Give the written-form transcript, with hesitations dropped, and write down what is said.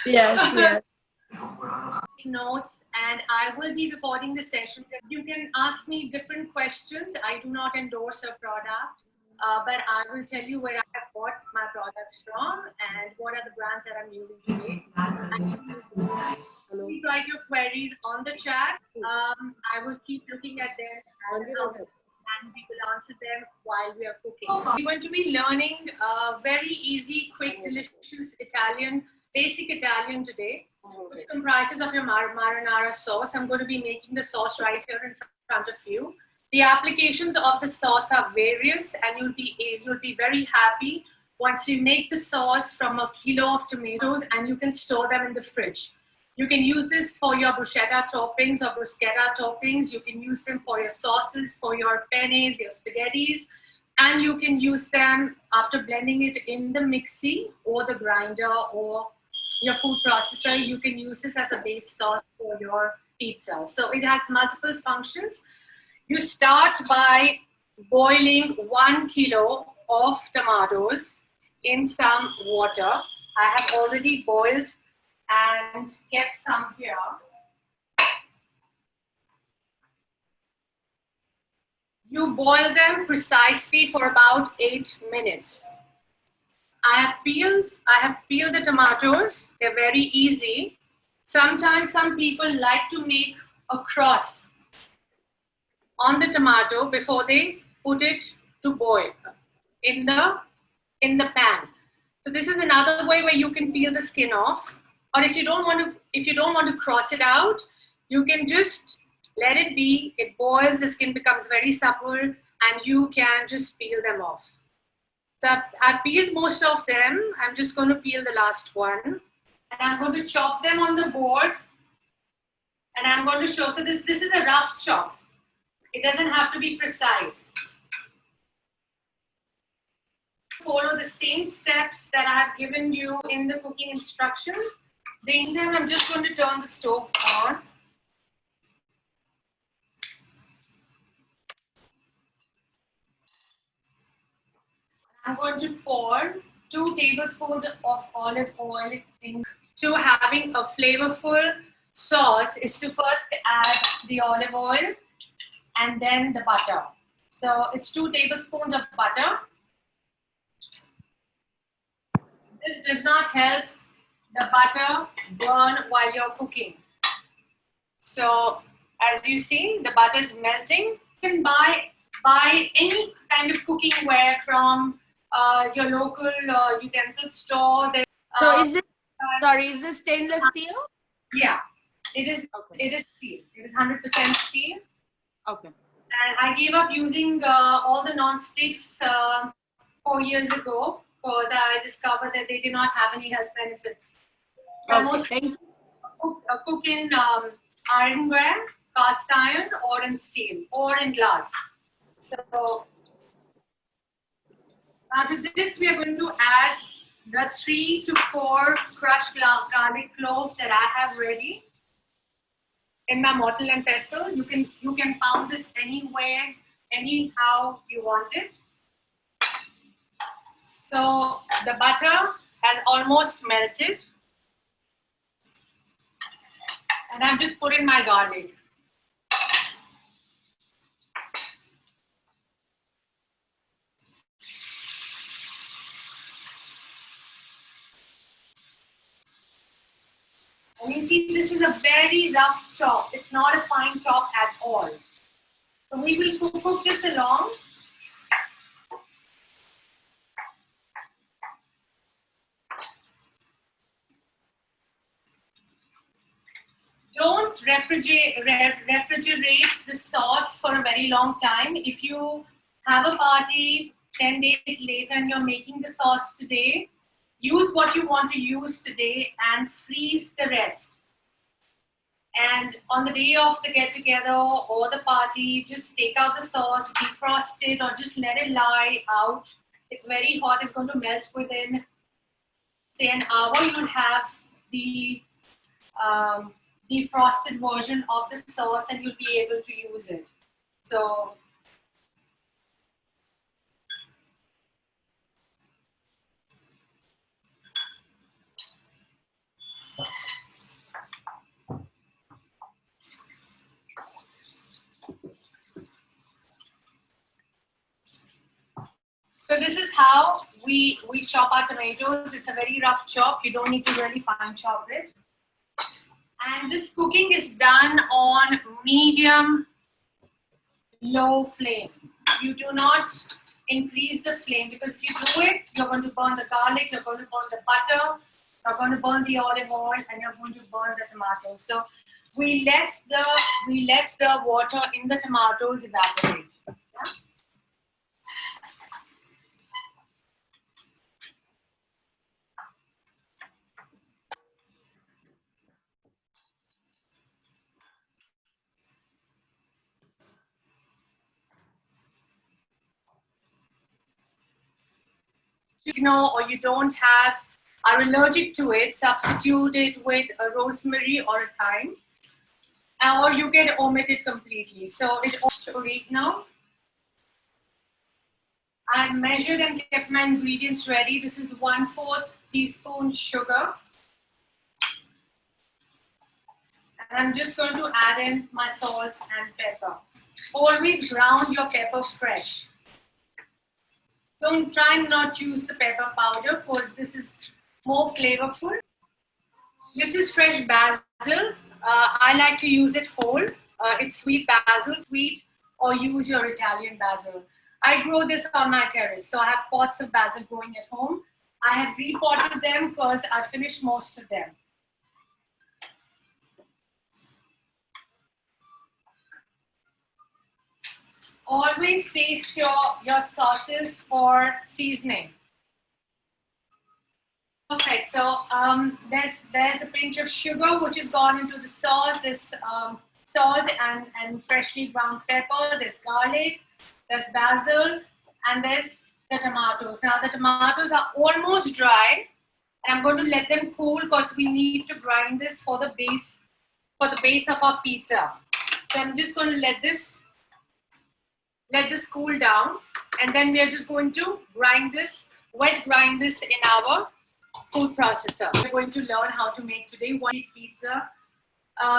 Yes, yes. Notes, and I will be recording the sessions. You can ask me different questions. I do not endorse a product, but I will tell you where I have bought my products from and what are the brands that I'm using today. And please write your queries on the chat. I will keep looking at them as and how, and we will answer them while we are cooking. We're going to be learning very easy, quick, delicious Italian, basic Italian today, which comprises of your marinara sauce. I'm going to be making the sauce right here in front of you. The applications of the sauce are various, and you'll be very happy once you make the sauce from a kilo of tomatoes, and you can store them in the fridge. You can use this for your bruschetta toppings or bruschetta toppings. You can use them for your sauces, for your penes, your spaghettis, and you can use them after blending it in the mixie or the grinder or your food processor. You can use this as a base sauce for your pizza. So it has multiple functions. You start by boiling 1 kilo of tomatoes in some water. I have already boiled and kept some here. You boil them precisely for about 8 minutes. I have peeled the tomatoes. They're very easy. Sometimes some people like to make a cross on the tomato before they put it to boil in the pan. So this is another way where you can peel the skin off. Or if you don't want to cross it out, you can just let it be. It boils, the skin becomes very supple, and you can just peel them off. So I've peeled most of them. I'm just going to peel the last one. And I'm going to chop them on the board. And I'm going to show, so this is a rough chop. It doesn't have to be precise. Follow the same steps that I have given you in the cooking instructions. The meantime, I'm just going to turn the stove on. I'm going to pour 2 tablespoons of olive oil into having a flavorful sauce is to first add the olive oil and then the butter. So it's 2 tablespoons of butter. This does not help the butter burn while you're cooking. So as you see, the butter is melting. You can buy any kind of cooking ware from your local utensil store. So is this stainless steel? Yeah, it is. Okay. It is steel. It is 100% steel. Okay. And I gave up using all the non-sticks 4 years ago because I discovered that they did not have any health benefits. Okay. Cook in ironware, cast iron, or in steel, or in glass. So now to this we are going to add the 3 to 4 crushed garlic cloves that I have ready in my mortar and pestle. You can pound this anywhere, anyhow you want it. So the butter has almost melted, and I've just put in my garlic. And you see, this is a very rough chop. It's not a fine chop at all. So we will cook this along. Don't refrigerate the sauce for a very long time. If you have a party 10 days later and you're making the sauce today, use what you want to use today and freeze the rest. And on the day of the get-together or the party, just take out the sauce, defrost it, or just let it lie out. It's very hot. It's going to melt within, say, an hour. You'll have the defrosted version of the sauce and you'll be able to use it. So So this is how we chop our tomatoes. It's a very rough chop. You don't need to really fine chop it. And this cooking is done on medium low flame. You do not increase the flame, because if you do it, you're going to burn the garlic, you're going to burn the butter, you're going to burn the olive oil, and you're going to burn the tomatoes. So we let the water in the tomatoes evaporate. Yeah? You know, or you don't have, are allergic to it, substitute it with a rosemary or a thyme, or you can omit it completely. So it oregano. I've measured and kept my ingredients ready. This is 1/4 teaspoon sugar. And I'm just going to add in my salt and pepper. Always ground your pepper fresh. Don't try and not use the pepper powder, because this is more flavorful. This is fresh basil. I like to use it whole. It's sweet basil, sweet, or use your Italian basil. I grow this on my terrace, so I have pots of basil growing at home. I have repotted them because I finished most of them. Always taste your sauces for seasoning. Perfect. So there's a pinch of sugar which has gone into the sauce. There's salt and freshly ground pepper. There's garlic. There's basil, and there's the tomatoes. Now the tomatoes are almost dry, and I'm going to let them cool because we need to grind this for the base of our pizza. So I'm just going to let this cool down, and then we are just going to wet grind this in our food processor. We're going to learn how to make today one pizza